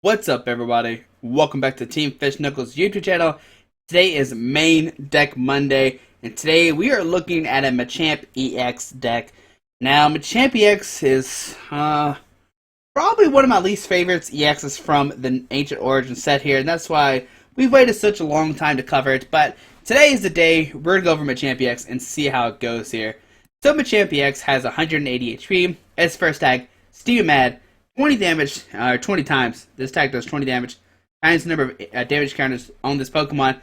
What's up, everybody? Welcome back to Team Fish Knuckles YouTube channel. Today is Main Deck Monday, and today we are looking at a Machamp EX deck. Now, Machamp EX is probably one of my least favorites EXs from the Ancient Origin set here, and that's why we've waited such a long time to cover it. But today is the day we're going to go over Machamp EX and see how it goes here. So Machamp EX has 180 HP. Its first tag, Steam Mad. 20 damage, 20 times. This tag does 20 damage, times the number of damage counters on this Pokemon.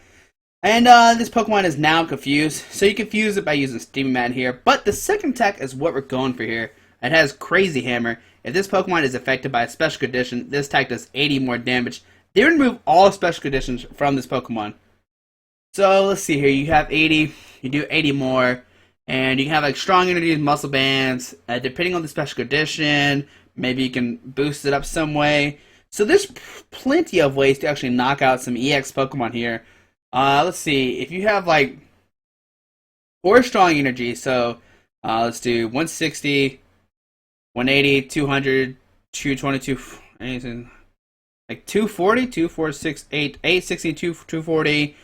And this Pokemon is now confused, so you confuse it by using Steam Mad here. But the second attack is what we're going for here. It has Crazy Hammer. If this Pokemon is affected by a special condition, this attack does 80 more damage. They remove all special conditions from this Pokemon. So let's see here. You have 80, you do 80 more, and you can have like strong energy, muscle bands, depending on the special condition. Maybe you can boost it up some way. So there's plenty of ways to actually knock out some EX Pokemon here. Let's see. If you have like 4 strong energy, so let's do 160, 180, 200, 222, anything like 240, 246, 860, 240,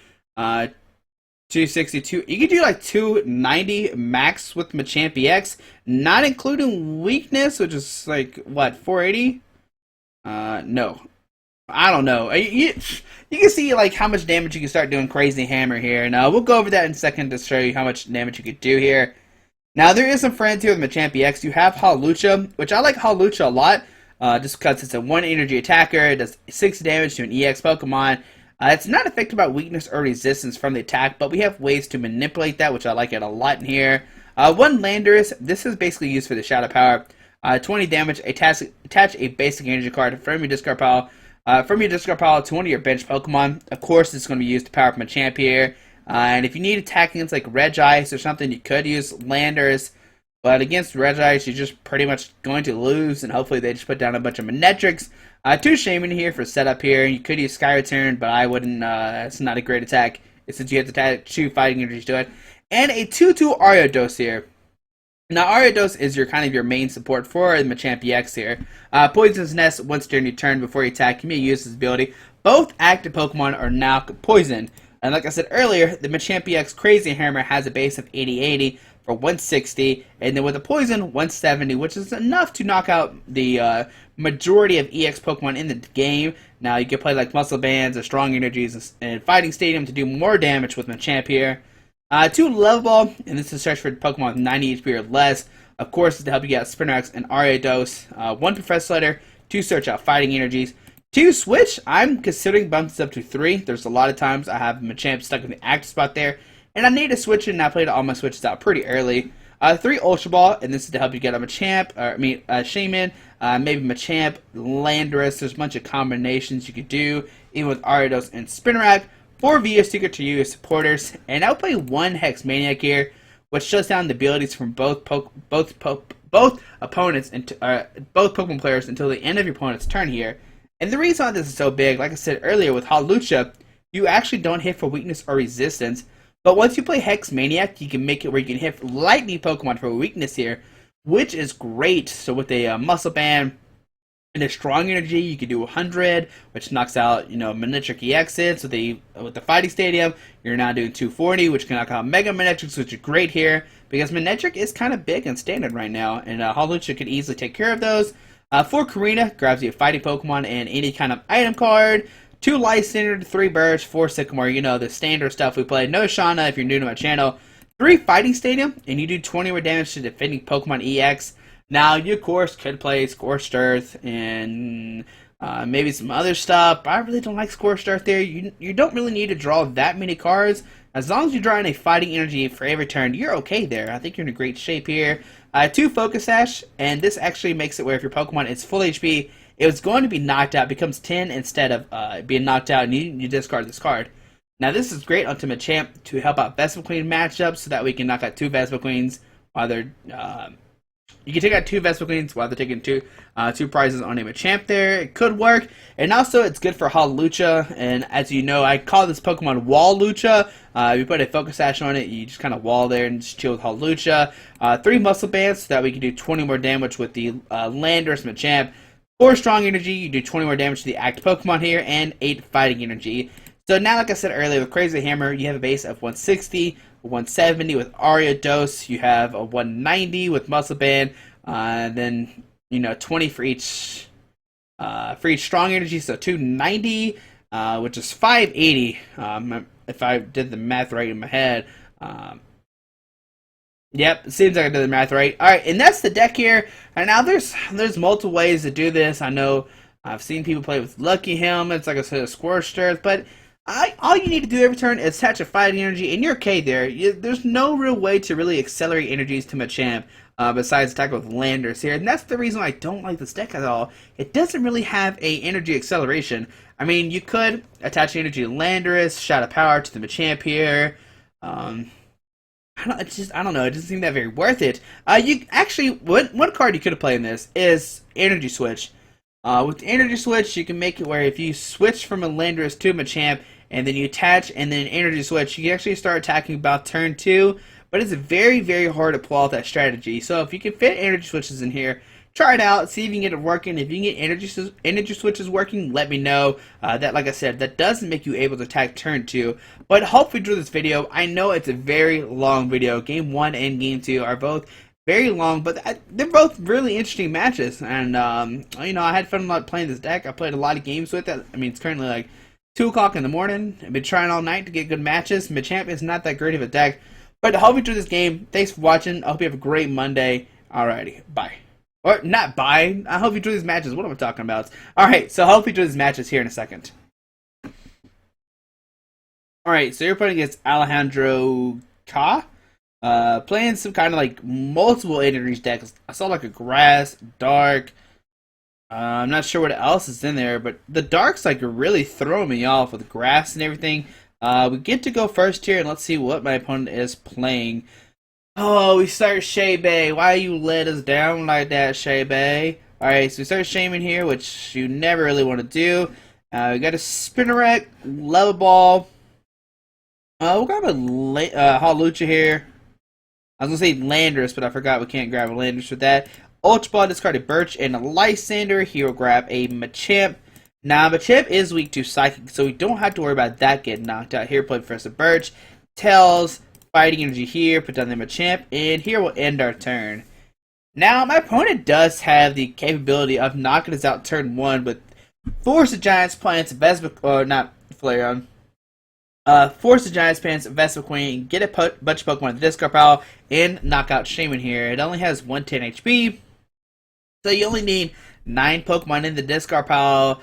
262. You can do like 290 max with Machamp EX, not including weakness, which is like what, 480? No, I don't know. You can see like how much damage you can start doing Crazy Hammer here. Now we'll go over that in a second to show you how much damage you could do here. Now there is some friends here with Machamp EX. You have Hawlucha, which I like Hawlucha a lot, just because it's a 1 energy attacker. It does 6 damage to an EX Pokemon. It's not affected by weakness or resistance from the attack, but we have ways to manipulate that, which I like it a lot in here. 1 Landorus, this is basically used for the Shadow Power. 20 damage, attach a basic energy card from your discard pile. To one of your bench Pokemon. Of course, it's going to be used to power up Machamp here. And if you need attack against like Regice or something, you could use Landorus. But against Regice, you're just pretty much going to lose, and hopefully they just put down a bunch of Manectrics. 2 Shaman here for setup here. You could use Sky Return, but I wouldn't. It's not a great attack since you have to attach 2 fighting energies to it. And a 2/2 Ariados here. Now Ariados is your main support for the Machamp EX here. Poison's Nest, once during your turn before you attack, you may use this ability. Both active Pokemon are now poisoned. And like I said earlier, the Machamp EX Crazy Hammer has a base of 80-80 for 160, and then with a poison, 170, which is enough to knock out the majority of EX Pokemon in the game. Now you can play like Muscle Bands or Strong Energies and Fighting Stadium to do more damage with Machamp here. 2 Level Ball, and this is search for Pokemon with 90 HP or less. Of course, to help you get Spinarak and Ariados. 1 Professor Letter, 2 search out Fighting Energies. 2 Switch, I'm considering bumping this up to 3. There's a lot of times I have Machamp stuck in the active spot there, and I need to switch it, and I played all my switches out pretty early. 3 Ultra Ball, and this is to help you get a Machamp, Shaman, maybe Machamp, Landorus. There's a bunch of combinations you could do, even with Ariados and Spinarak. 4 VS Secret to you as supporters, and I'll play 1 Hex Maniac here, which shuts down the abilities from both opponents and both Pokemon players until the end of your opponent's turn here. And the reason why this is so big, like I said earlier with Hawlucha, you actually don't hit for weakness or resistance. But once you play Hex Maniac, you can make it where you can hit lightning Pokemon for weakness here, which is great. So with a Muscle Band and a Strong Energy, you can do 100, which knocks out, Manectric EXs. With the Fighting Stadium, you're now doing 240, which can knock out Mega Manectrics, which is great here, because Manectric is kind of big and standard right now, and Hawlucha could easily take care of those. 4 Karina, grabs you a fighting Pokemon and any kind of item card. 2 Lysander, 3 Birch, 4 Sycamore, the standard stuff we play. No Shauna if you're new to my channel. 3 Fighting Stadium, and you do 20 more damage to defending Pokemon EX. Now, you of course could play Scorched Earth and maybe some other stuff, but I really don't like Scorched Earth there. You don't really need to draw that many cards. As long as you draw in a Fighting Energy for every turn, you're okay there. I think you're in a great shape here. 2 Focus Sash, and this actually makes it where if your Pokemon is full HP, it was going to be knocked out, becomes 10 instead of being knocked out, and you discard this card. Now this is great onto Machamp to help out Vespiqueen matchups, so that we can knock out 2 Vespiqueens while they're... you can take out 2 Vespiqueens while they're taking two prizes on a Machamp there. It could work. And also, it's good for Hawlucha. And as you know, I call this Pokemon Wall Lucha. You put a Focus Sash on it, you just kind of wall there and just chill with Hawlucha. 3 Muscle Bands so that we can do 20 more damage with the Landorus Machamp. 4 strong energy, you do 20 more damage to the active Pokemon here, and 8 fighting energy. So now, like I said earlier, with Crazy Hammer, you have a base of 160, 170 with Ariados, you have a 190 with Muscle Band, then 20 for each strong energy, so 290, which is 580. If I did the math right in my head. Yep, it seems like I did the math right. Alright, and that's the deck here. And now there's multiple ways to do this. I know I've seen people play with Lucky Helmets, like I said, Scorched, but all you need to do every turn is attach a fighting energy, and you're okay there. There's no real way to really accelerate energies to Machamp besides attack with Landers here. And that's the reason why I don't like this deck at all. It doesn't really have a energy acceleration. I mean, you could attach energy to Landorus, Shout of Power to the Machamp here. I don't know. It doesn't seem that very worth it. You actually one card you could have played in this is Energy Switch. With the Energy Switch, you can make it where if you switch from a Landorus to a Machamp, and then you attach and then Energy Switch, you can actually start attacking about turn 2. But it's very, very hard to pull out that strategy. So if you can fit Energy Switches in here, try it out, see if you can get it working. If you can get energy switches working, let me know. That, like I said, that doesn't make you able to attack turn 2. But hopefully through this video, I know it's a very long video. Game 1 and Game 2 are both very long, but they're both really interesting matches. And, I had fun playing this deck. I played a lot of games with it. I mean, it's currently like 2 o'clock in the morning. I've been trying all night to get good matches. Machamp is not that great of a deck. But hopefully through this game, thanks for watching. I hope you have a great Monday. Alrighty, bye. Or, not bye. I hope you enjoy these matches. What am I talking about? Alright, so I hope you enjoy these matches here in a second. Alright, so you're playing against Alejandro Ka. Playing some kind of like multiple energies decks. I saw like a grass, dark. I'm not sure what else is in there, but the dark's like really throwing me off with grass and everything. We get to go first here, and let's see what my opponent is playing. Oh, we start Shea Bay. Why you let us down like that, Shea Bay? Alright, so we start Shaman here, which you never really want to do. We got a Spinnerack, Level Ball. We'll grab a Hawlucha here. I was going to say Landorus, but I forgot we can't grab a Landorus with that. Ultra Ball, discarded Birch, and a Lysander. Here we'll grab a Machamp. Now, Machamp is weak to Psychic, so we don't have to worry about that getting knocked out. Here, play Professor Birch. Tails, Fighting Energy here, put down the Machamp, and here we'll end our turn. Now, my opponent does have the capability of knocking us out turn 1 with Force of Giants, Plants, Vespiqueen, or not Flareon. Force of Giants, Plants, Vespiqueen, get a bunch of Pokemon in the discard pile, and knock out Shaman here. It only has 110 HP, so you only need 9 Pokemon in the discard pile.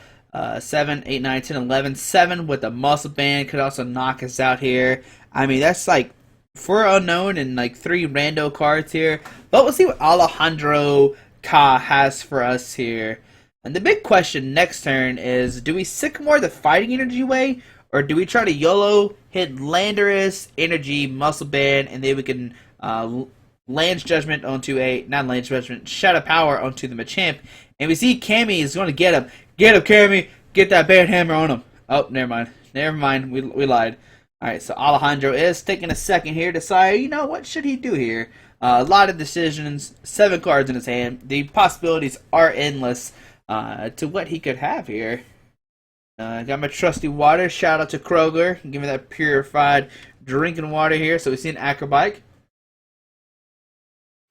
7, 8, 9, 10, 11. 7 with a Muscle Band could also knock us out here. I mean, that's like 4 unknown and like 3 rando cards here. But we'll see what Alejandro Ka has for us here. And the big question next turn is, do we Sycamore the Fighting Energy way? Or do we try to YOLO, hit Landorus, Energy, Muscle Band, and then we can Lance Judgment onto not Lance Judgment, Shadow Power onto the Machamp. And we see Cammy is going to get him. Get him, Cammy! Get that bad hammer on him. Oh, never mind. Never mind. We lied. Alright, so Alejandro is taking a second here to decide, what should he do here? A lot of decisions, 7 cards in his hand. The possibilities are endless to what he could have here. Got my trusty water. Shout out to Kroger. Give me that purified drinking water here. So we see an Acrobike.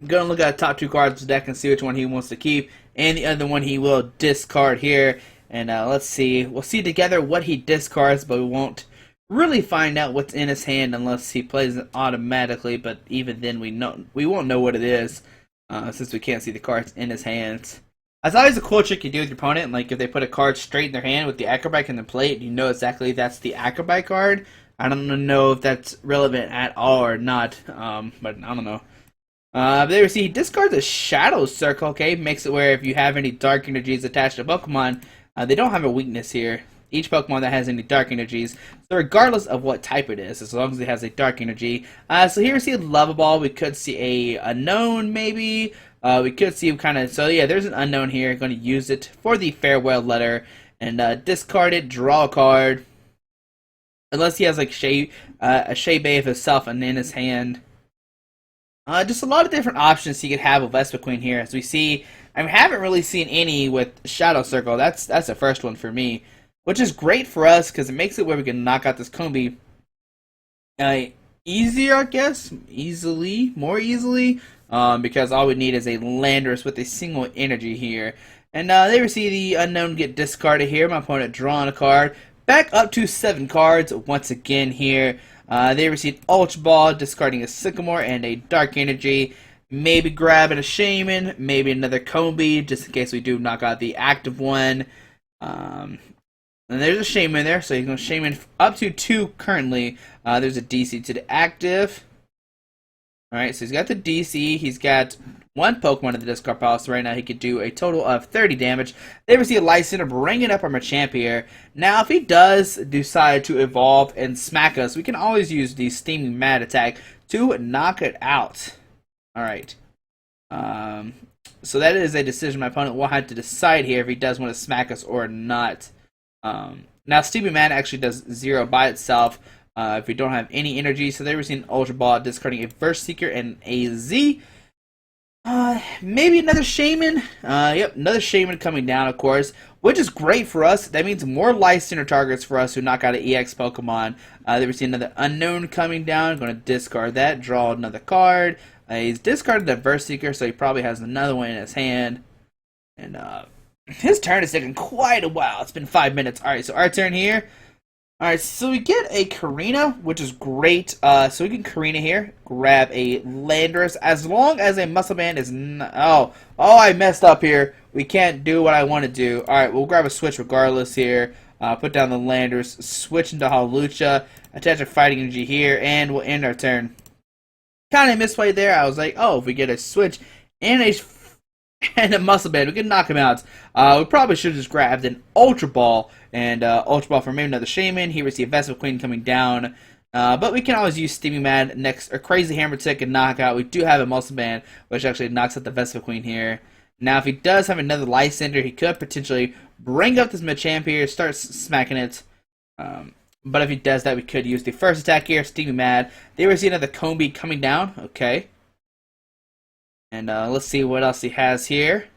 I'm going to look at the top 2 cards of the deck and see which one he wants to keep. And the other one he will discard here. And let's see. We'll see together what he discards, but we won't really find out what's in his hand unless he plays it automatically. But even then, we won't know what it is since we can't see the cards in his hands. That's always a cool trick you do with your opponent. Like if they put a card straight in their hand with the Acrobike and the plate, you know exactly that's the Acrobike card. I don't know if that's relevant at all or not, but I don't know. There we see he discards a Shadow Circle, okay? Makes it where if you have any Dark Energies attached to Pokemon, they don't have a weakness here. Each Pokemon that has any Dark Energies, so regardless of what type it is, as long as it has a Dark Energy. So here we see a Level Ball, we could see a Unknown maybe, we could see kind of, so yeah, there's an Unknown here, going to use it for the Farewell Letter, and discard it, draw a card, unless he has like a Shea Bay of himself and in his hand. Just a lot of different options he could have with Vespiqueen here. As we see, I haven't really seen any with Shadow Circle. That's the first one for me, which is great for us because it makes it where we can knock out this Combi uh, easier, I guess, more easily, because all we need is a Landorus with a single energy here. And there we see the unknown get discarded here. My opponent drawing a card. Back up to 7 cards once again here. They received Ultra Ball, discarding a Sycamore and a Dark Energy. Maybe grabbing a Shaman, maybe another Combi, just in case we do knock out the active one. And there's a Shaman there, so he's going to Shaman up to 2 currently. There's a DC to the active. Alright, so he's got the DC, he's got 1 Pokemon in the discard pile, so right now he could do a total of 30 damage. They receive a Light Center, bringing up our Machamp here. Now, if he does decide to evolve and smack us, we can always use the Steaming Mad attack to knock it out. Alright. So that is a decision my opponent will have to decide here if he does want to smack us or not. Now, Steaming Mad actually does 0 by itself. If we don't have any energy, so they receive an Ultra Ball, discarding a Verse Seeker and a Z. Maybe another Shaman. Yep, another Shaman coming down, of course, which is great for us. That means more Life Center targets for us who knock out an EX Pokemon. They receive another Unknown coming down. Going to discard that, draw another card. He's discarded the Verse Seeker, so he probably has another one in his hand. And his turn is taking quite a while. It's been 5 minutes. Alright, so our turn here. Alright, so we get a Karina, which is great. So we can Karina here, grab a Landorus, as long as a Muscle Band is oh, I messed up here. We can't do what I want to do. Alright, we'll grab a switch regardless here. Put down the Landorus, switch into Hawlucha, attach a Fighting Energy here, and we'll end our turn. Kind of misplayed there. I was like, oh, if we get a switch and a Muscle Band, we can knock him out. We probably should have just grabbed an Ultra Ball, and Ultra Ball for maybe another Shaman. He received Vespiqueen coming down. But we can always use Steaming Mad next, or Crazy Hammer Tick and Knockout. We do have a Muscle Band, which actually knocks out the Vespiqueen here. Now, if he does have another Life Center, he could potentially bring up this Machamp here, start smacking it. But if he does that, we could use the first attack here, Steaming Mad. They receive another Combi coming down. Okay. And let's see what else he has here.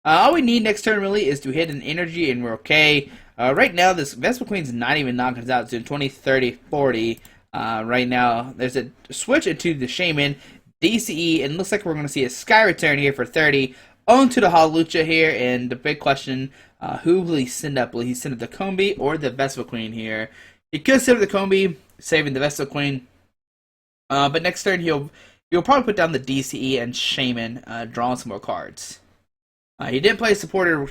All we need next turn really is to hit an energy and we're okay. Right now, this Vespiqueen's not even knocking us out. It's doing 20, 30, 40. Right now, there's a switch into the Shaman, DCE, and looks like we're going to see a Sky Return here for 30. Onto the Hawlucha here, and the big question, who will he send up? Will he send up the Combi or the Vespiqueen here? He could send up the Combi, saving the Vespiqueen. But next turn, he'll probably put down the DCE and Shaman, drawing some more cards. He did play Supporter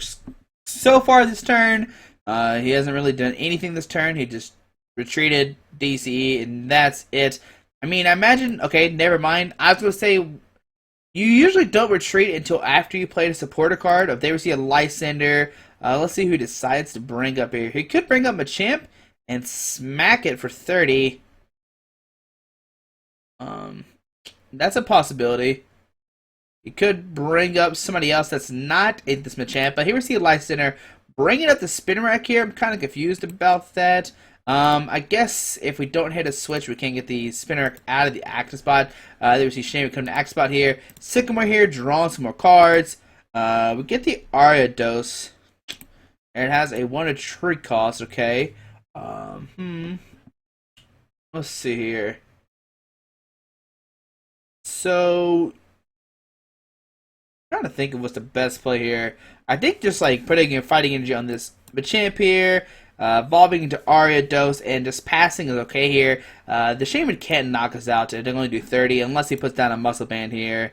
so far this turn. He hasn't really done anything this turn. He just retreated DCE, and that's it. I mean, I imagine... Okay, never mind. I was going to say, you usually don't retreat until after you play a Supporter card. If they receive a Lysander, let's see who decides to bring up here. He could bring up Machamp and smack it for 30. That's a possibility. He could bring up somebody else that's not this Machamp, but he received a Life Center. Bringing up the Spinarak here, I'm kind of confused about that. I guess if we don't hit a switch, we can't get the Spinarak out of the active spot. There we see Shane come to active spot here. Sycamore here, drawing some more cards. We get the Ariados. And it has a 1 tree cost, okay. Let's see here. So, I'm trying to think of what's the best play here. I think just like putting a Fighting Energy on this Machamp here, evolving into Ariados, and just passing is okay here. The Shaman can't knock us out. It can only do 30 unless he puts down a Muscle Band here.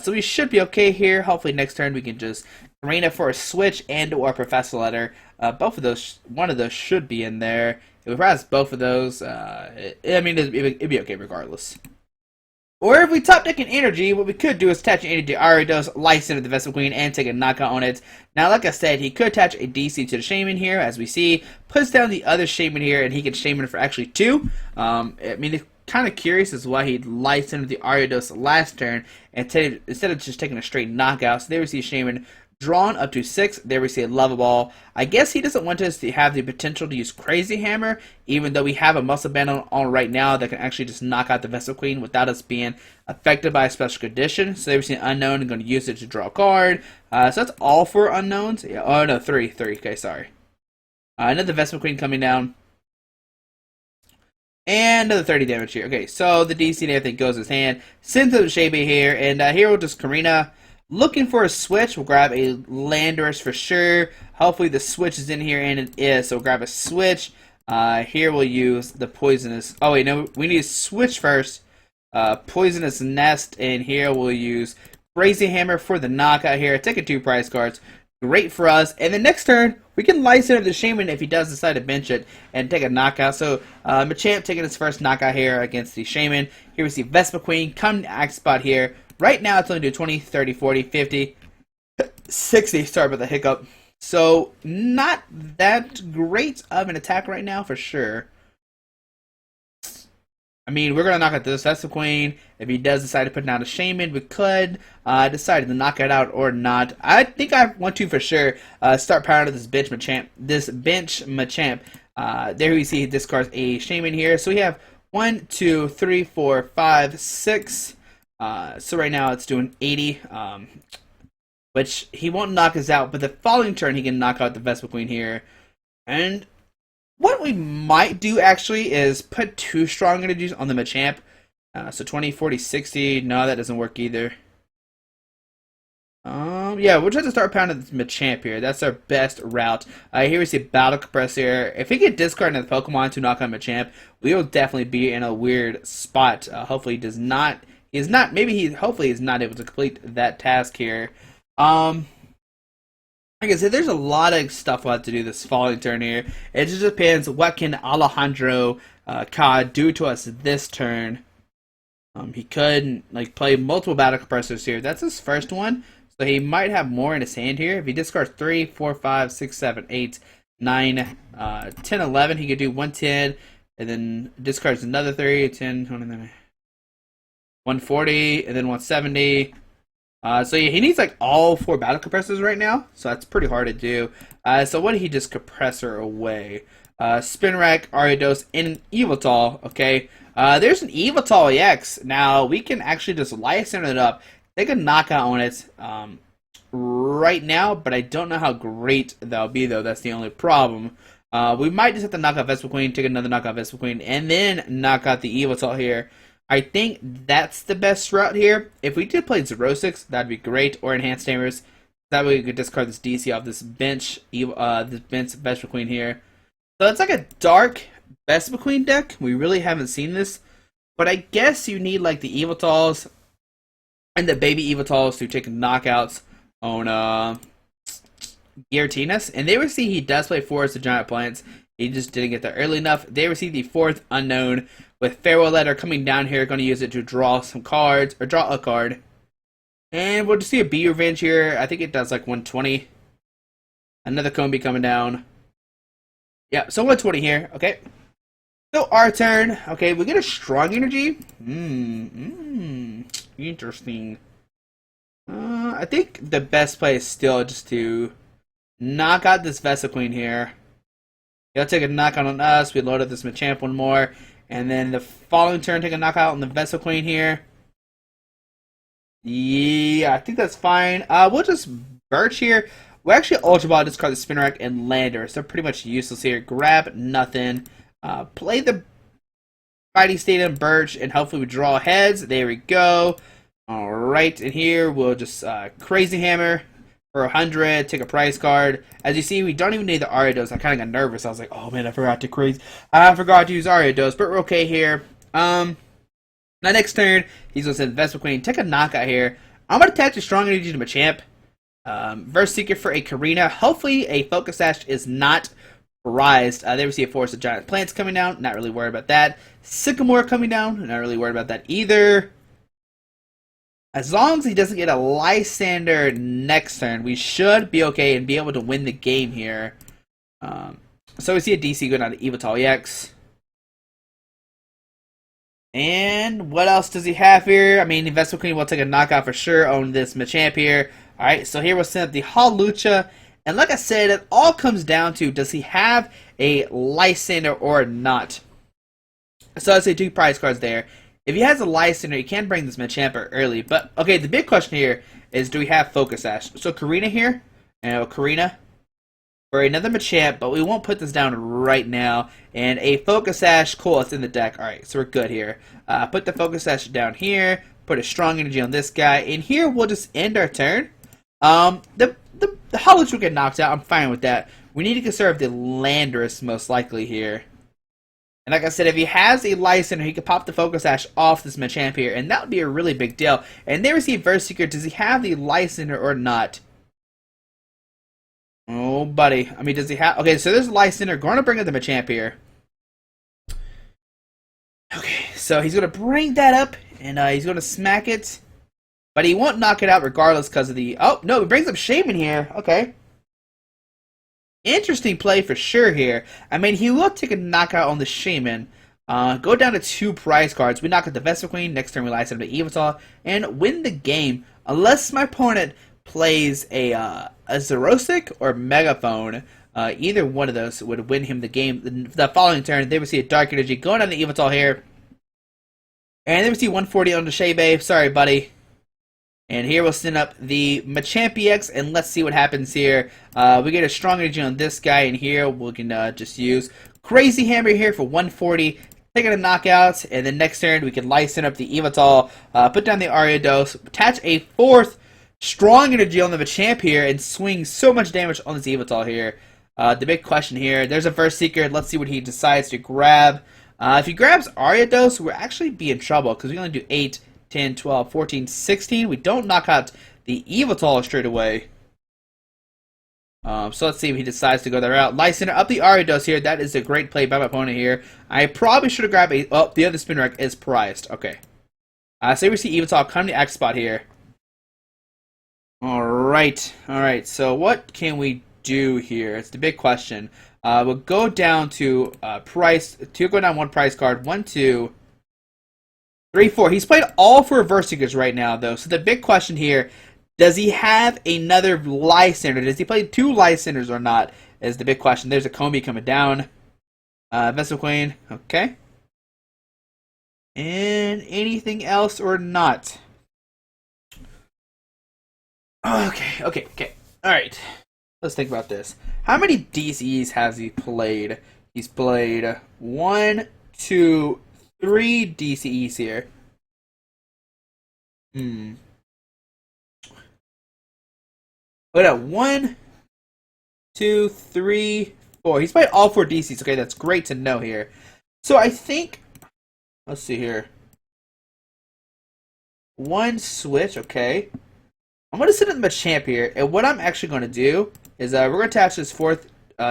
So we should be okay here. Hopefully next turn we can just arena for a switch and or Professor Letter. Both of those, one of those should be in there. If we press both of those, I mean, it'd be okay regardless. Or if we top deck an energy, what we could do is attach an energy to Ariados, Life Center the Vespiqueen, and take a knockout on it. Now, like I said, he could attach a DC to the Shaman here, as we see. Puts down the other Shaman here, and he can Shaman for actually 2. I mean, it's kind of curious as why he Life Centered the Ariados last turn, instead of just taking a straight knockout. So there we see Shaman drawn up to 6. There we see a Lava Ball. I guess he doesn't want us to have the potential to use Crazy Hammer, even though we have a Muscle Band on right now that can actually just knock out the Vespiqueen without us being affected by a special condition. So there we see an Unknown. I'm going to use it to draw a card. So that's all 4 unknowns. Yeah, oh no, 3. Okay, sorry. Another Vespiqueen coming down. And another 30 damage here. Okay, so the DC and everything goes in his hand. Sends up Shaby here, and here we'll just Karina. Looking for a switch, we'll grab a Landorus for sure. Hopefully the switch is in here, and it is. So we'll grab a switch. Here we'll use the Poisonous. Oh wait, no, we need to switch first. Poisonous Nest, and here we'll use Crazy Hammer for the knockout here. Taking 2 prize cards. Great for us. And the next turn, we can Lysander the Shaman if he does decide to bench it and take a knockout. So Machamp taking his first knockout here against the Shaman. Here we see Vespiqueen come to act spot here. Right now, it's only do 20, 30, 40, 50, 60. Sorry about the hiccup. So, not that great of an attack right now, for sure. I mean, we're going to knock out this Vespiqueen. If he does decide to put down a Shaman, we could decide to knock it out or not. I think I want to, for sure, start pounding this bench Machamp. There we see he discards a Shaman here. So, we have 1, 2, 3, 4, 5, 6... so right now it's doing 80, which he won't knock us out, but the following turn he can knock out the Vespiqueen here. And what we might do actually is put 2 strong energies on the Machamp. So 20, 40, 60, no, that doesn't work either. Yeah, we'll try to start pounding this Machamp here. That's our best route. Here we see Battle Compressor. If we get discard another Pokemon to knock out Machamp, we will definitely be in a weird spot. Hopefully he does not... hopefully he's not able to complete that task here. Like I said, there's a lot of stuff we'll have to do this following turn here. It just depends what can Alejandro Cod do to us this turn. He could play multiple Battle Compressors here. That's his first one, so he might have more in his hand here. If he discards 3, 4, 5, 6, 7, 8, 9, 10, 11, he could do 110, and then discards another 3, 10, 29. 140 and then 170. So yeah, he needs all 4 Battle Compressors right now, so that's pretty hard to do. So what did he just compressor away? Spin Rack, Ariados, and an Evoltal. Okay, there's an Evoltal EX. Now we can actually just Lysander it up, take a knockout on it right now, but I don't know how great that'll be though. That's the only problem. We might just have to knock out Vespiqueen, take another knockout Vespiqueen, and then knock out the Evoltal here. I think that's the best route here. If we did play Xerosix, that'd be great, or Enhanced Tamers. That way we could discard this DC off this bench Vespiqueen here. So it's like a dark Vespiqueen deck. We really haven't seen this. But I guess you need the Evoltals and the baby Evoltals to take knockouts on Giratinus. And they would see he does play Forest of Giant Plants. He just didn't get there early enough. They receive the 4th unknown with Farewell Letter coming down here. Going to use it to draw some cards, or draw a card. And we'll just see a B Revenge here. I think it does 120. Another Combi coming down. Yeah, so 120 here. Okay. So our turn. Okay, we get a Strong Energy. Interesting. I think the best play is still just to knock out this Vespiqueen here. He'll take a knockout on us. We load up this Machamp one more. And then the following turn, take a knockout on the Vespiqueen here. Yeah, I think that's fine. We'll just Birch here. We'll actually Ultra Ball, discard the Spin Rack, and Lander. So pretty much useless here. Grab nothing. Play the Fighting Stadium, Birch, and hopefully we draw heads. There we go. Alright, and here we'll just Crazy Hammer for 100, take a prize card. As you see, we don't even need the Ariados. I kind of got nervous. I was like, oh man, I forgot to use Ariados, but we're okay here. Now next turn, he's going to send Vespiqueen, take a knockout here. I'm going to attach a Strong Energy to Machamp. Verse Seeker for a Karina. Hopefully a Focus Sash is not prized. There we see a Forest of Giant Plants coming down. Not really worried about that. Sycamore coming down. Not really worried about that either. As long as he doesn't get a Lysander next turn, we should be okay and be able to win the game here. So we see a DC going on to Evoltal EX. And what else does he have here? I mean, Vespiqueen will take a knockout for sure on this Machamp here. Alright, so here we'll send up the Hawlucha. And like I said, it all comes down to, does he have a Lysander or not? So I'd say 2 prize cards there. If he has a Lysander, he can bring this Machamp early. But, okay, the big question here is, do we have Focus Sash? So Karina here, and Karina for another Machamp, but we won't put this down right now. And a Focus Sash, cool, it's in the deck. Alright, so we're good here. Put the Focus Sash down here, put a Strong Energy on this guy, and here we'll just end our turn. The Hawlucha will get knocked out, I'm fine with that. We need to conserve the Landorus most likely here. And like I said, if he has a Lysander, he could pop the Focus Sash off this Machamp here, and that would be a really big deal. And there we see Vespiqueen. Does he have the Lysander or not? Oh, buddy. I mean, does he have... Okay, so there's a Lysander. Going to bring up the Machamp here. Okay, so he's going to bring that up, and he's going to smack it. But he won't knock it out regardless because of the... Oh, no, he brings up Shaman here. Okay. Interesting play for sure here. I mean, he will take a knockout on the Shaman. Go down to 2 prize cards. We knock out the Vespiqueen. Next turn we Lysander the Yveltal and win the game. Unless my opponent plays a Xerosic or Megaphone. Either one of those would win him the game. The following turn, they would see a Dark Energy going on the Yveltal here. And they would see 140 on the Shebe. Sorry, buddy. And here we'll send up the Machamp EX, and let's see what happens here. We get a Strong Energy on this guy, and here we can just use Crazy Hammer here for 140, taking a knockout, and then next turn we can Lysander up the Yveltal, put down the Ariados, attach a 4th Strong Energy on the Machamp here, and swing so much damage on this Yveltal here. The big question here, there's a Vespiqueen, let's see what he decides to grab. If he grabs Ariados, we'll actually be in trouble, because we only do 8, 10, 12, 14, 16. We don't knock out the Yveltal straight away. So let's see if he decides to go that route. Lysander up the Ariados here. That is a great play by my opponent here. I probably should have grabbed a... Oh, the other spin rack is prized. Okay. So we see Yveltal come to X spot here. Alright. Alright. So what can we do here? It's the big question. We'll go down to price... go down 1 prize card. 1, 2... 3, 4. He's played all 4 Vespiqueens right now, though. So the big question here, does he have another Lysander? Does he play 2 Lysanders or not? Is the big question. There's a Combi coming down. Vespiqueen. Okay. And anything else or not? Okay. Alright. Let's think about this. How many DCEs has he played? He's played 1, 2, 3 DCEs here. Wait up, 1, 2, 3, 4. He's played all 4 DCs. Okay, that's great to know here. So I think, let's see here. 1 switch, okay. I'm going to sit in the Machamp here, and what I'm actually going to do is we're going to attach this 4th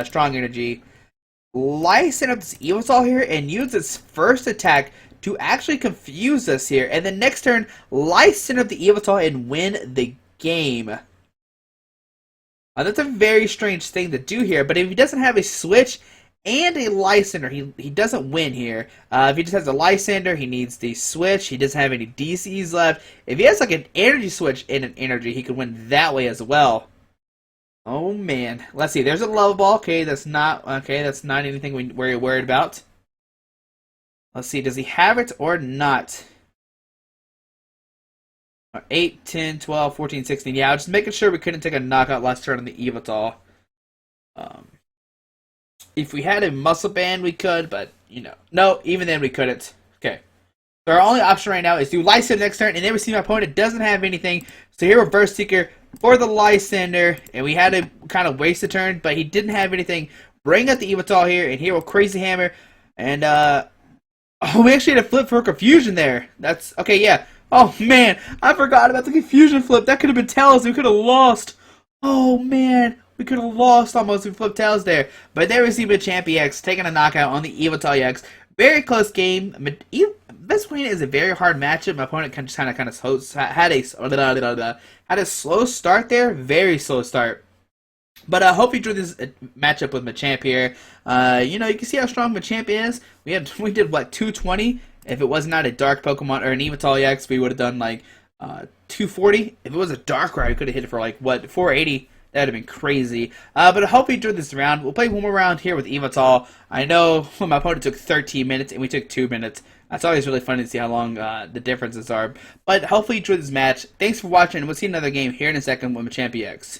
Strong Energy, Lysander up this Yveltal here, and use its first attack to actually confuse us here. And then next turn, Lysander up the Yveltal and win the game. That's a very strange thing to do here, but if he doesn't have a switch and a Lysander, he doesn't win here. If he just has a Lysander, he needs the switch. He doesn't have any DCs left. If he has like an energy switch and an energy, he could win that way as well. Oh man, let's see. There's a Love Ball. Okay, that's not anything we're worried about. Let's see. Does he have it or not? 8, 10, 12, 14, 16. Yeah, I was just making sure we couldn't take a knockout last turn on the Yveltal. If we had a Muscle Band, we could, but you know, no. Even then, we couldn't. Okay. So our only option right now is to Lysander next turn, and then we see my opponent doesn't have anything. So here, Reverse Seeker for the Lysander, and we had to kind of waste a turn, but he didn't have anything. Bring out the Yveltal here, and here will Crazy Hammer, and oh, we actually had a flip for Confusion there. That's okay, yeah. Oh man, I forgot about the Confusion flip. That could have been Tails. We could have lost. Oh man, we could have lost almost if we flipped Tails there. But there we see Machamp EX taking a knockout on the Yveltal EX. Very close game. Vespiqueen is a very hard matchup. My opponent kind of had a slow start there. Very slow start. But I hope you enjoyed this matchup with Machamp here. You know, you can see how strong Machamp is. We did what, 220? If it was not a dark Pokemon or an Yveltal EX, we would have done like 240. If it was a Darkrai, I could have hit it for like, what, 480? That would have been crazy. But I hope you enjoyed this round. We'll play one more round here with Evatol. I know my opponent took 13 minutes and we took 2 minutes. That's always really funny to see how long the differences are. But hopefully you enjoyed this match. Thanks for watching, and we'll see another game here in a second with Machamp EX.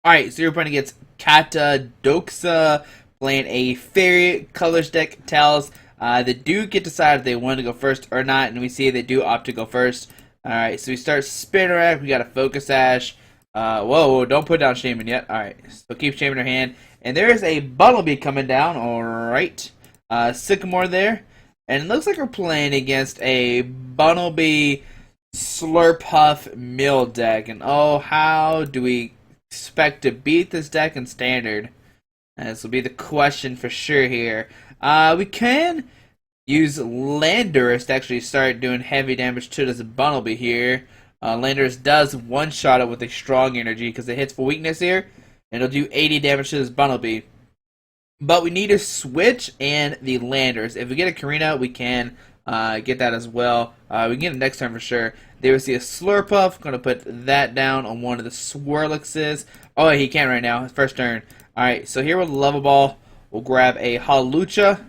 Alright, so you're playing against Katadoxa, playing a Fairy Colors deck. Tells they do get decided if they want to go first or not, and we see they do opt to go first. Alright, so we start Spinarak. We got a Focus Sash. Whoa, don't put down Shaman yet. Alright, so keep Shaman in her hand. And there is a Bunnelby coming down. Alright. Sycamore there. And it looks like we're playing against a Bunnelby Slurpuff Mill deck. And oh, how do we expect to beat this deck in Standard? This will be the question for sure here. We can use Landorus to actually start doing heavy damage to this Bunnelby here. Landorus does one-shot it with a strong energy because it hits for weakness here. And it'll do 80 damage to this Bunnelby. But we need to switch and the Landers. If we get a Karina, we can get that as well. We can get it next turn for sure. There we see a Slurpuff. Going to put that down on one of the Swirlixes. Oh, he can't right now. First turn. Alright, so here with Level Ball, we'll grab a Hawlucha.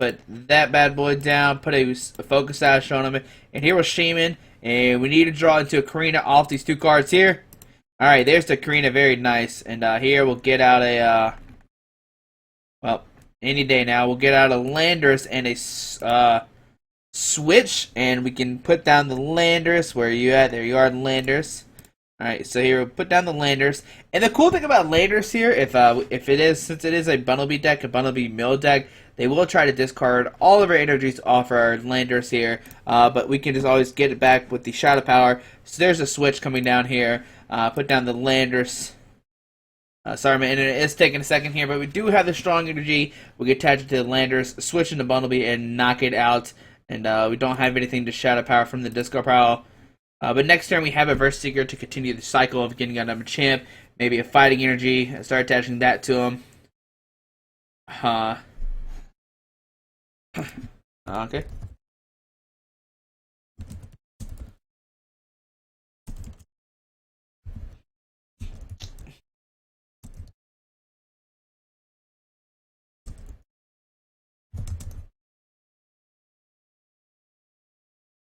Put that bad boy down. Put a Focus Sash on him. And here with Shaman. And we need to draw into a Karina off these 2 cards here. Alright, there's the Karina. Very nice. And here we'll get out a... well, any day now, we'll get out a Landorus and a switch, and we can put down the Landorus. Where are you at? There you are, Landorus. Alright, so here we'll put down the Landorus. And the cool thing about Landorus here, if it is, since it is a Bunnelby deck, a Bunnelby Mill deck, they will try to discard all of our energies off our Landorus here, but we can just always get it back with the Shadow Power. So there's a switch coming down here. Put down the Landorus. Sorry, my internet is taking a second here, but we do have the strong energy. We can attach it to the Landers, switch into Bunnelby, and knock it out. And we don't have anything to Shadow Power from the discard pile. But next turn we have a Vespiqueen to continue the cycle of getting out of Machamp. Maybe a Fighting Energy, and start attaching that to him. Okay.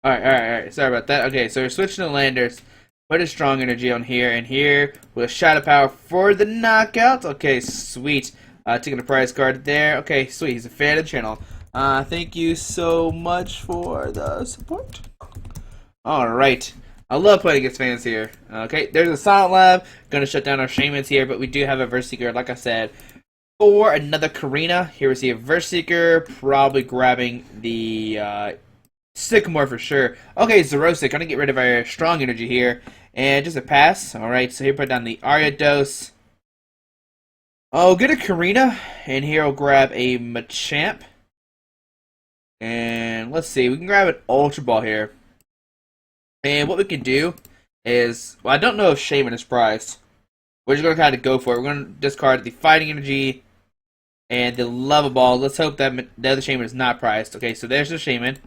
Alright. Sorry about that. Okay, so we're switching to Landers. Put a strong energy on here, and here with Shadow Power for the knockout. Okay, sweet. Taking a prize card there. Okay, sweet. He's a fan of the channel. Thank you so much for the support. Alright. I love playing against fans here. Okay, there's a Silent Lab. Gonna shut down our Shamans here, but we do have a Vespiqueen, like I said. For another Karina. Here we see a Vespiqueen, probably grabbing the Sycamore for sure. Okay, Zerosic, gonna get rid of our strong energy here. And just a pass. Alright, so here put down the Ariados. Oh, get a Karina. And here we'll grab a Machamp. And let's see, we can grab an Ultra Ball here. And what we can do is, well, I don't know if Shaman is prized. We're just gonna kind of go for it. We're gonna discard the Fighting Energy and the Level Ball. Let's hope that the other Shaman is not prized. Okay, so there's the Shaman.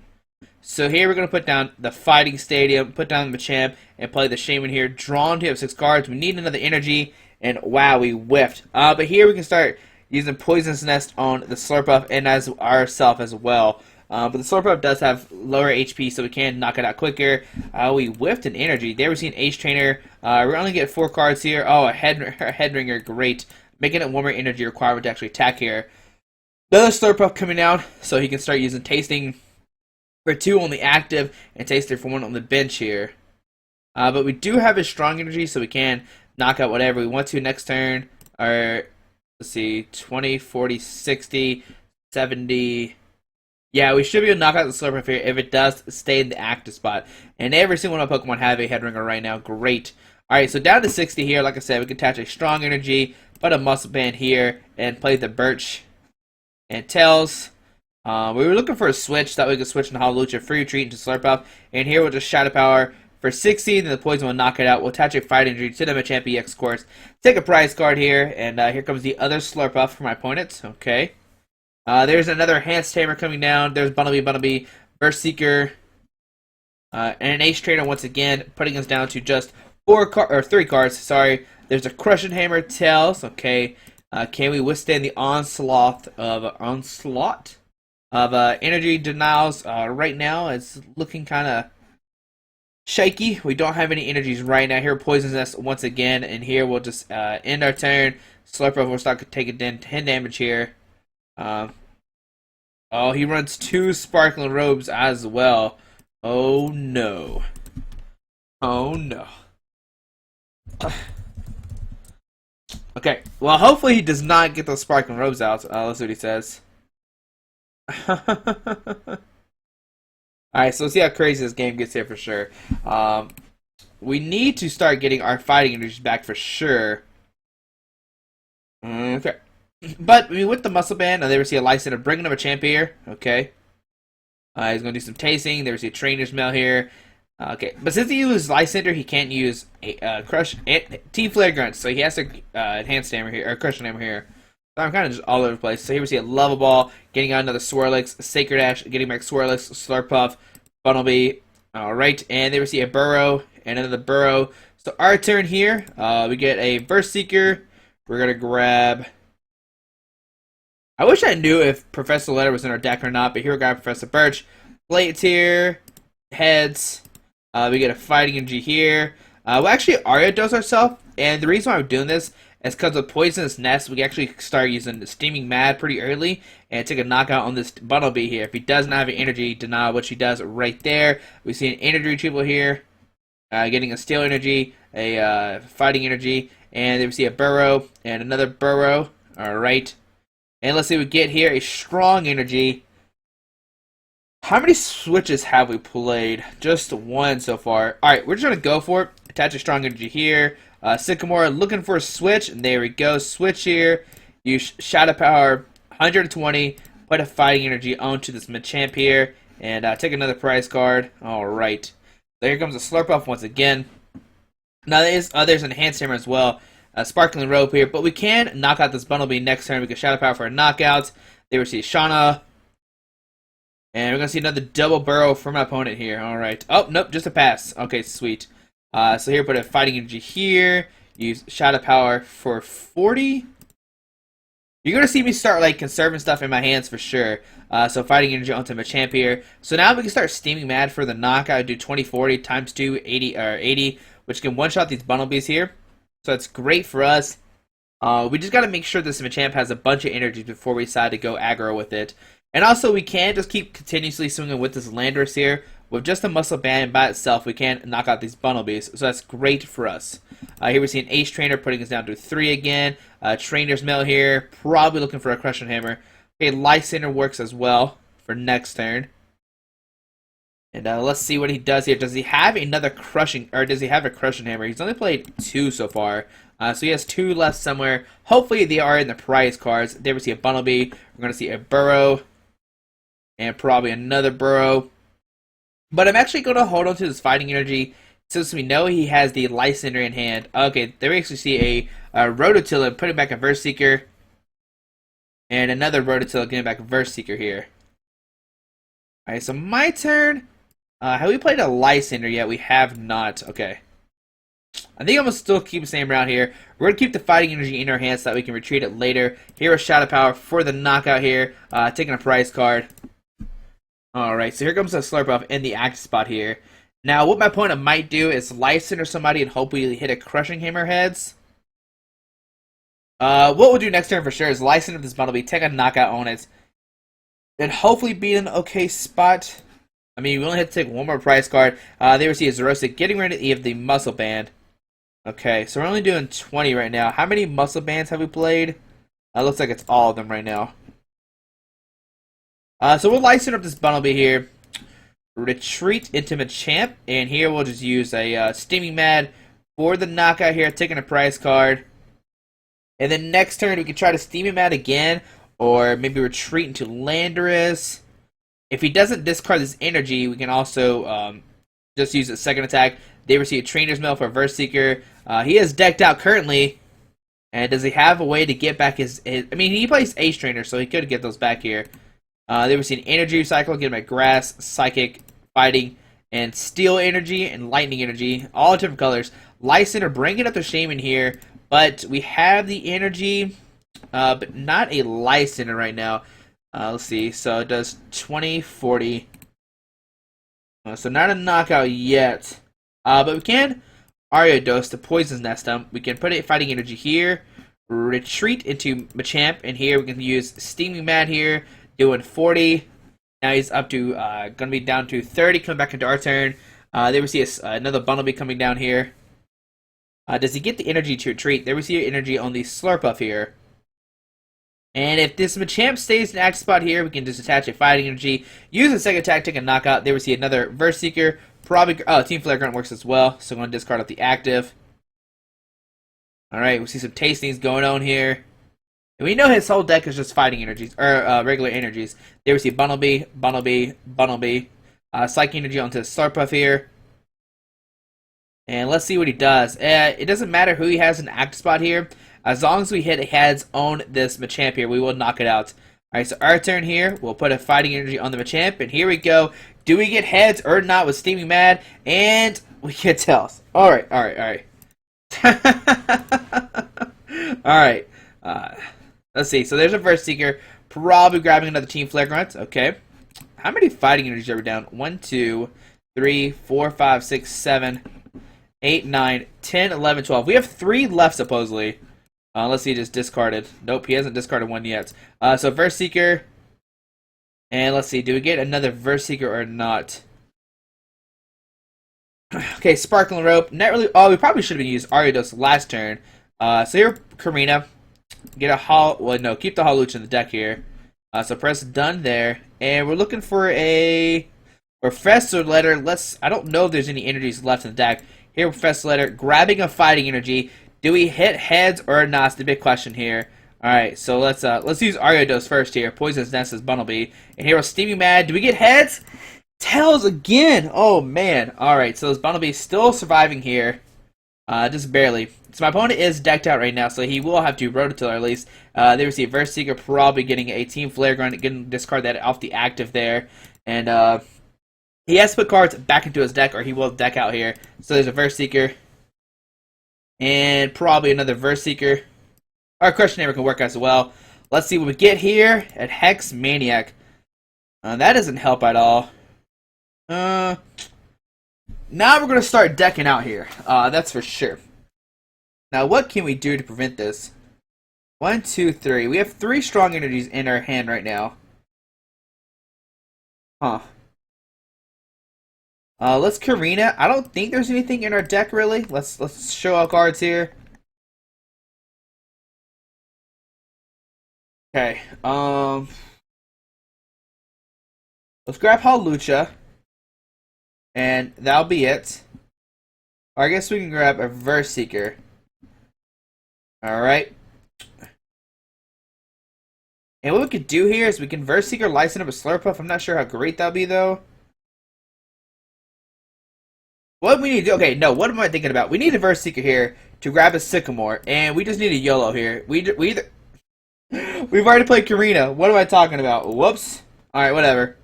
So here we're going to put down the Fighting Stadium, put down the Machamp, and play the Shaman here. Drawn to have 6 cards. We need another energy, and wow, we whiffed. But here we can start using Poisonous Nest on the Slurpuff and as ourself as well. But the Slurpuff does have lower HP, so we can knock it out quicker. We whiffed an energy. There we see an Ace Trainer. We only get 4 cards here. Oh, a Headringer, great. Making it 1 more energy requirement to actually attack here. Another Slurpuff coming out, so he can start using Tasting for 2 on the active, and Taster for 1 on the bench here. But we do have a strong energy, so we can knock out whatever we want to next turn. Or, let's see, 20, 40, 60, 70. Yeah, we should be able to knock out the Slurpuff here if it does stay in the active spot. And every single one of Pokemon have a Headringer right now. Great. Alright, so down to 60 here. Like I said, we can attach a strong energy, put a Muscle Band here, and play the Birch and Tails. We were looking for a switch, that we could switch into Hawlucha, free retreat into Slurpuff, and here we'll just Shadow Power for 60, then the Poison will knock it out. We'll attach a Fight Energy to the Machamp EX course, take a prize card here, and here comes the other Slurpuff for my opponent. Okay. There's another Hans Tamer coming down, there's Bunnelby, Vespiqueen, And an Ace Trainer once again, putting us down to just 3 cards. Sorry. There's a Crushing Hammer, Tails. Okay. Can we withstand the onslaught of energy denials? Right now, it's looking kind of shaky. We don't have any energies right now. Here, Poisons Nest once again, and here we'll just end our turn. Slurpuff will start to take a 10 damage here. Oh, he runs 2 Sparkling Robes as well. Oh no. Oh no. Okay, well, hopefully he does not get those Sparkling Robes out. Let's see what he says. Alright, so let's see how crazy this game gets here for sure. We need to start getting our fighting energies back for sure. Okay. But, I mean, with the Muscle Band, there we see a Lysander bringing up a champ here. Okay. He's going to do some tasting. There we see a Trainer's Mail here. Okay, but since he uses Lysander, he can't use Crush T-Flare Grunt, so he has to Enhanced Hammer here, or Crushing Hammer here. So I'm kind of just all over the place. So here we see a Level Ball, getting out another Swirlix, Sacred Ash, getting back Swirlix, Slurpuff, Bunnelby. Alright, and there we see a Burrow, and another Burrow. So our turn here, we get a Vespiqueen. We're going to grab... I wish I knew if Professor Letter was in our deck or not, but here we got Professor Birch. Blades here, Heads... we get a Fighting Energy here. Well, actually, Arya does herself, and the reason why I'm doing this is because with Poisonous Nest, we can actually start using Steaming Mad pretty early and take a knockout on this Bunnelby here. If he doesn't have an energy denial, which he does right there, we see an energy retrieval here, getting a Steel Energy, a Fighting Energy, and then we see a Burrow and another Burrow. Alright. And let's see what we get here, a Strong Energy. How many switches have we played? Just 1 so far. Alright, we're just going to go for it. Attach a Strong Energy here. Sycamore looking for a switch. And there we go. Switch here. Use Shadow Power 120. Put a Fighting Energy onto this Machamp here. And take another prize card. Alright. So here comes a Slurpuff once again. Now there's an Enhanced Hammer as well. A Sparkling Robe here. But we can knock out this Bunnelby next turn. We can Shadow Power for a knockout. There we see Shauna. And we're going to see another double Burrow from my opponent here. Alright. Oh, nope, just a pass. Okay, sweet. So here, put a Fighting Energy here. Use Shadow Power for 40. You're going to see me start, like, conserving stuff in my hands for sure. So Fighting Energy onto Machamp here. So now we can start Steaming Mad for the knockout. Do 2040 times 2, 80, which can one-shot these Bunnelbys here. So that's great for us. We just got to make sure this Machamp has a bunch of energy before we decide to go aggro with it. And also, we can just keep continuously swinging with this Landorus here. With just a Muscle Band by itself, we can knock out these Bunnelbys. So that's great for us. Here we see an Ace Trainer putting us down to 3 again. Trainer's Mail here. Probably looking for a Crushing Hammer. Okay, Lysander works as well for next turn. And let's see what he does here. Does he have another Crushing... Or does he have a Crushing Hammer? He's only played 2 so far. So he has 2 left somewhere. Hopefully they are in the prize cards. There we see a Bunnelby. We're going to see a Burrow. And probably another Burrow. But I'm actually going to hold on to this Fighting Energy since we know he has the Lysander in hand. Okay, there we actually see a Rototilla putting back a Vespiqueen. And another Rototilla getting back a Vespiqueen here. Alright, so my turn. Have we played a Lysander yet? We have not. Okay. I think I'm going to still keep the same route here. We're going to keep the Fighting Energy in our hands so that we can retreat it later. Here is Shadow Power for the knockout here. Taking a prize card. Alright, so here comes the Slurpuff in the active spot here. Now, what my opponent might do is Lysander somebody and hope we hit a Crushing Hammer heads. What we'll do next turn for sure is Lysander this Bunnelby, take a knockout on it, and hopefully be in an okay spot. I mean, we only have to take 1 more prize card. There we see a Xerosic getting rid of the Muscle Band. Okay, so we're only doing 20 right now. How many Muscle Bands have we played? Looks like it's all of them right now. So we'll Lysander up this Bunnelby here. Retreat into Machamp. And here we'll just use a Steaming Mad for the knockout here. Taking a prize card. And then next turn we can try to Steaming Mad again. Or maybe retreat into Landorus. If he doesn't discard this energy, we can also just use a second attack. They receive a Trainer's Mail for a Vespiqueen. He is decked out currently. And does he have a way to get back his... I mean, he plays Ace Trainer, so he could get those back here. They receive an Energy Recycle, get him at Grass, Psychic, Fighting, and Steel Energy and Lightning Energy, all different colors. Lysander bringing up the Shaman here, but we have the energy, but not a Lysander right now. Let's see, so it does 20, 40. So not a knockout yet. But we can Ariados to Poison's Nest him. We can put a Fighting Energy here, retreat into Machamp, and here we can use Steaming Mad here, doing 40. Now he's up to, going to be down to 30, coming back into our turn. There we see another Bunnelby coming down here. Does he get the energy to retreat? There we see energy on the Slurpuff here. And if this Machamp stays in the active spot here, we can just attach a Fighting Energy, use a second attack, take a knockout. There we see another Vespiqueen. Probably, Team Flare Grunt works as well, so I'm going to discard out the active. Alright, we see some tastings going on here. And we know his whole deck is just Fighting Energies, or regular energies. There we see Bunnelby, Bunnelby, Bunnelby. Psychic Energy onto the Slurpuff here. And let's see what he does. It doesn't matter who he has in the active spot here. As long as we hit heads on this Machamp here, we will knock it out. Alright, so our turn here, we'll put a Fighting Energy on the Machamp, and here we go. Do we get heads or not with Steaming Mad? And we get tails. Alright. Alright. Let's see, so there's a Vespiqueen, probably grabbing another Team Flare Grunt. Okay. How many Fighting Energies are we down? 1, 2, 3, 4, 5, 6, 7, 8, 9, 10, 11, 12. We have 3 left, supposedly. Unless he just discarded. Nope, he hasn't discarded one yet. So Vespiqueen. And let's see, do we get another Vespiqueen or not? Okay, Sparkling Rope. Not really. Oh, we probably should have used Ariados last turn. So here, Karina. Get a well, no, keep the Hawlucha in the deck here. So press done there. And we're looking for a Professor Letter. I don't know if there's any energies left in the deck. Here, Professor Letter, grabbing a Fighting Energy. Do we hit heads or not? It's the big question here. Alright, so let's use Ariados first here. Poison's Nest is Bunnelby. And here we're Steaming Mad. Do we get heads? Tails again! Oh man. Alright, so this Bunnelby still surviving here. Just barely. So my opponent is decked out right now, so he will have to Rototiller at least. There we see Vespiqueen probably getting a Team Flare Grunt, getting discard that off the active there. And he has to put cards back into his deck or he will deck out here. So there's a Vespiqueen. And probably another Vespiqueen. Our Crushing Hammer can work as well. Let's see what we get here at Hex Maniac. That doesn't help at all. Now we're going to start decking out here. That's for sure. Now what can we do to prevent this? 1, 2, 3. We have 3 strong energies in our hand right now. Let's Karina. I don't think there's anything in our deck really. Let's show our cards here. Okay. Let's grab Hawlucha. And that'll be it. Or I guess we can grab a Vespiqueen. Alright. And what we could do here is we can Vespiqueen license up a Slurpuff. I'm not sure how great that'll be though. What we need to do, okay, no, what am I thinking about? We need a Vespiqueen here to grab a Sycamore, and we just need a YOLO here. We've already played Karina. What am I talking about? Whoops. Alright, whatever.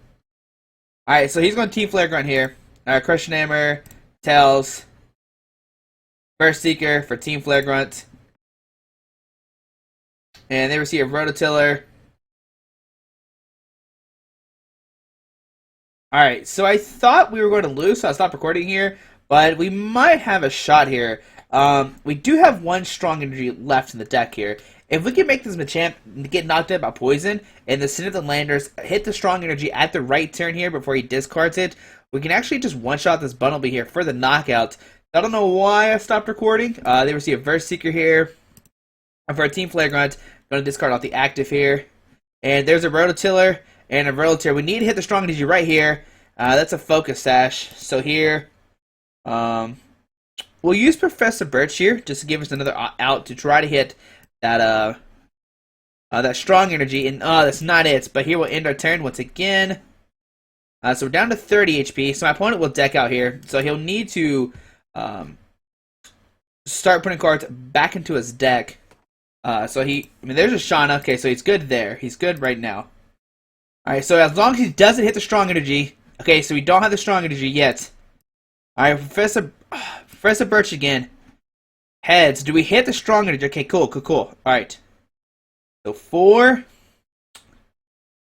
Alright, so he's going to Team Flare Grunt here. Crushing Hammer, Tails, Vespiqueen for Team Flare Grunt. And there we see a Rototiller. Alright, so I thought we were going to lose, so I stopped recording here. But we might have a shot here. We do have 1 strong energy left in the deck here. If we can make this Machamp get knocked out by Poison, and the Sin of the Landers hit the strong energy at the right turn here before he discards it, we can actually just one-shot this Bunnelby here for the knockout. I don't know why I stopped recording. There we see a Vespiqueen here. For a Team Flare Grunt, going to discard off the active here. And there's a Rototiller and a Rototiller. We need to hit the strong energy right here. That's a Focus Sash. So here, we'll use Professor Birch here just to give us another out to try to hit that that strong energy. And that's not it. But here we'll end our turn once again. So we're down to 30 HP. So my opponent will deck out here. So he'll need to start putting cards back into his deck. There's a Shauna. Okay, so he's good there. He's good right now. Alright, so as long as he doesn't hit the strong energy. Okay, so we don't have the strong energy yet. Alright, Professor Birch again. Heads. Do we hit the strong energy? Okay, cool. Alright. So 4.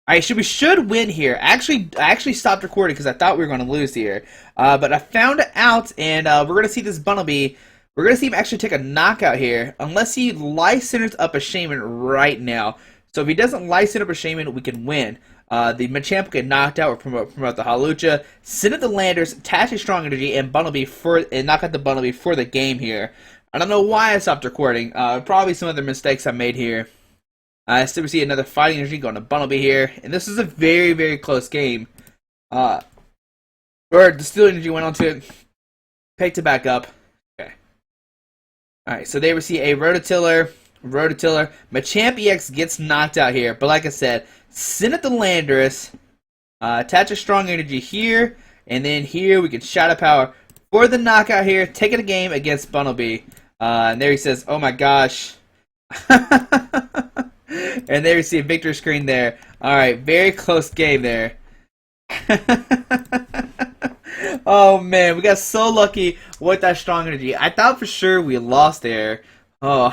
Alright, we should win here. I actually stopped recording because I thought we were going to lose here. But I found out, and we're going to see this Bunnelby. We're going to see him actually take a knockout here. Unless he life centers up a Shaman right now. So if he doesn't life center up a Shaman, we can win. The Machamp will get knocked out or promote the Hawlucha. Send it the Landers, attach a strong energy, and knock out the Bunnelby for the game here. I don't know why I stopped recording. Probably some other mistakes I made here. Still we see another fighting energy going to Bunnelby here. And this is a very, very close game. Or the steel energy went on to it. Picked it back up. Okay. Alright, so there we see a Rototiller. Machamp EX gets knocked out here. But like I said, send it the Landorus. Attach a strong energy here. And then here we can Shadow Power for the knockout here. Taking a game against Bunnelby. And there he says, oh my gosh. And there you see a victory screen there. Alright, very close game there. Oh man, we got so lucky with that strong energy. I thought for sure we lost there. Oh,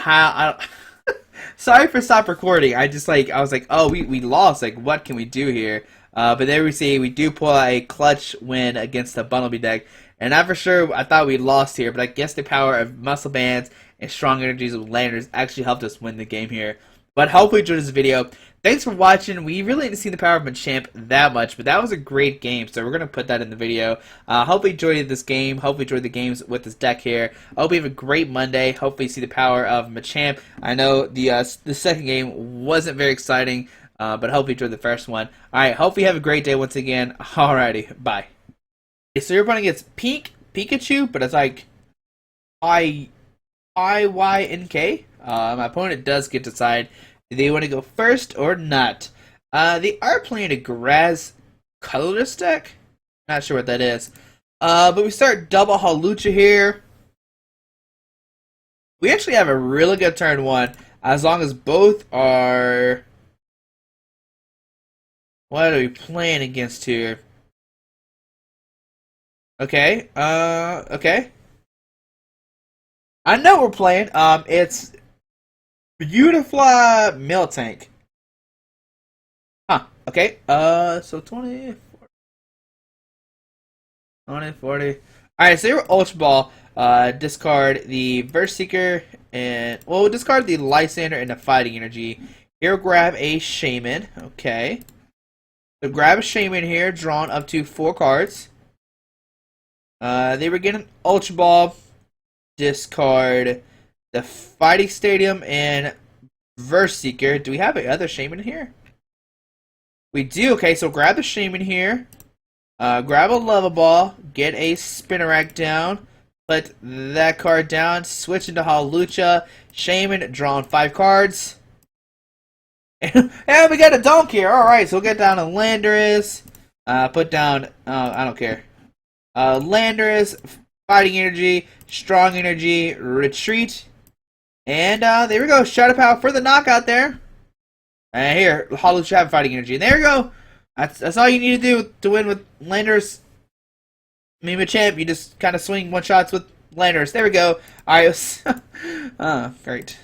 sorry for stop recording. I was like, oh, we lost. Like, what can we do here? But there we see we do pull out a clutch win against the Bunnelby deck. And I thought we lost here, but I guess the power of muscle bands and strong energies with Landers actually helped us win the game here. But hopefully you enjoyed this video. Thanks for watching. We really didn't see the power of Machamp that much, but that was a great game, so we're going to put that in the video. Hopefully you enjoyed this game. Hopefully you enjoyed the games with this deck here. I hope you have a great Monday. Hopefully you see the power of Machamp. I know the second game wasn't very exciting, but hopefully you enjoyed the first one. Alright, hopefully you have a great day once again. Alrighty, bye. Okay, so you're running against Pikachu, but it's like IYNK. My opponent does get to decide do they want to go first or not. They are playing a grass colorless deck. Not sure what that is. But we start double Hawlucha here. We actually have a really good turn 1 as long as both are. What are we playing against here? Okay. Okay. I know what we're playing. It's Beautifly Miltank. Huh. Okay. So 20, 40. Alright, so you're Ultra Ball. Discard the Vespiqueen and we'll discard the Lysander and the Fighting Energy. Here, grab a Shaman. Okay. So grab a Shaman here, drawn up to 4 cards. They were getting Ultra Ball. Discard the Fighting Stadium and Vespiqueen. Do we have another Shaman here? We do. Okay, so grab the Shaman here. Grab a Level Ball. Get a Spinnerack down. Put that card down. Switch into Hawlucha. Shaman, drawn 5 cards. And we got a Donk here. Alright, so we'll get down to Landorus. Put down, I don't care. Landorus, Fighting Energy, Strong Energy, Retreat. And there we go. Shadow Power for the knockout there. And here, Hawlucha have Fighting Energy. And there we go. That's all you need to do to win with Landers. I mean, Machamp, you just kind of swing one shots with Landers. There we go. Alright. Great.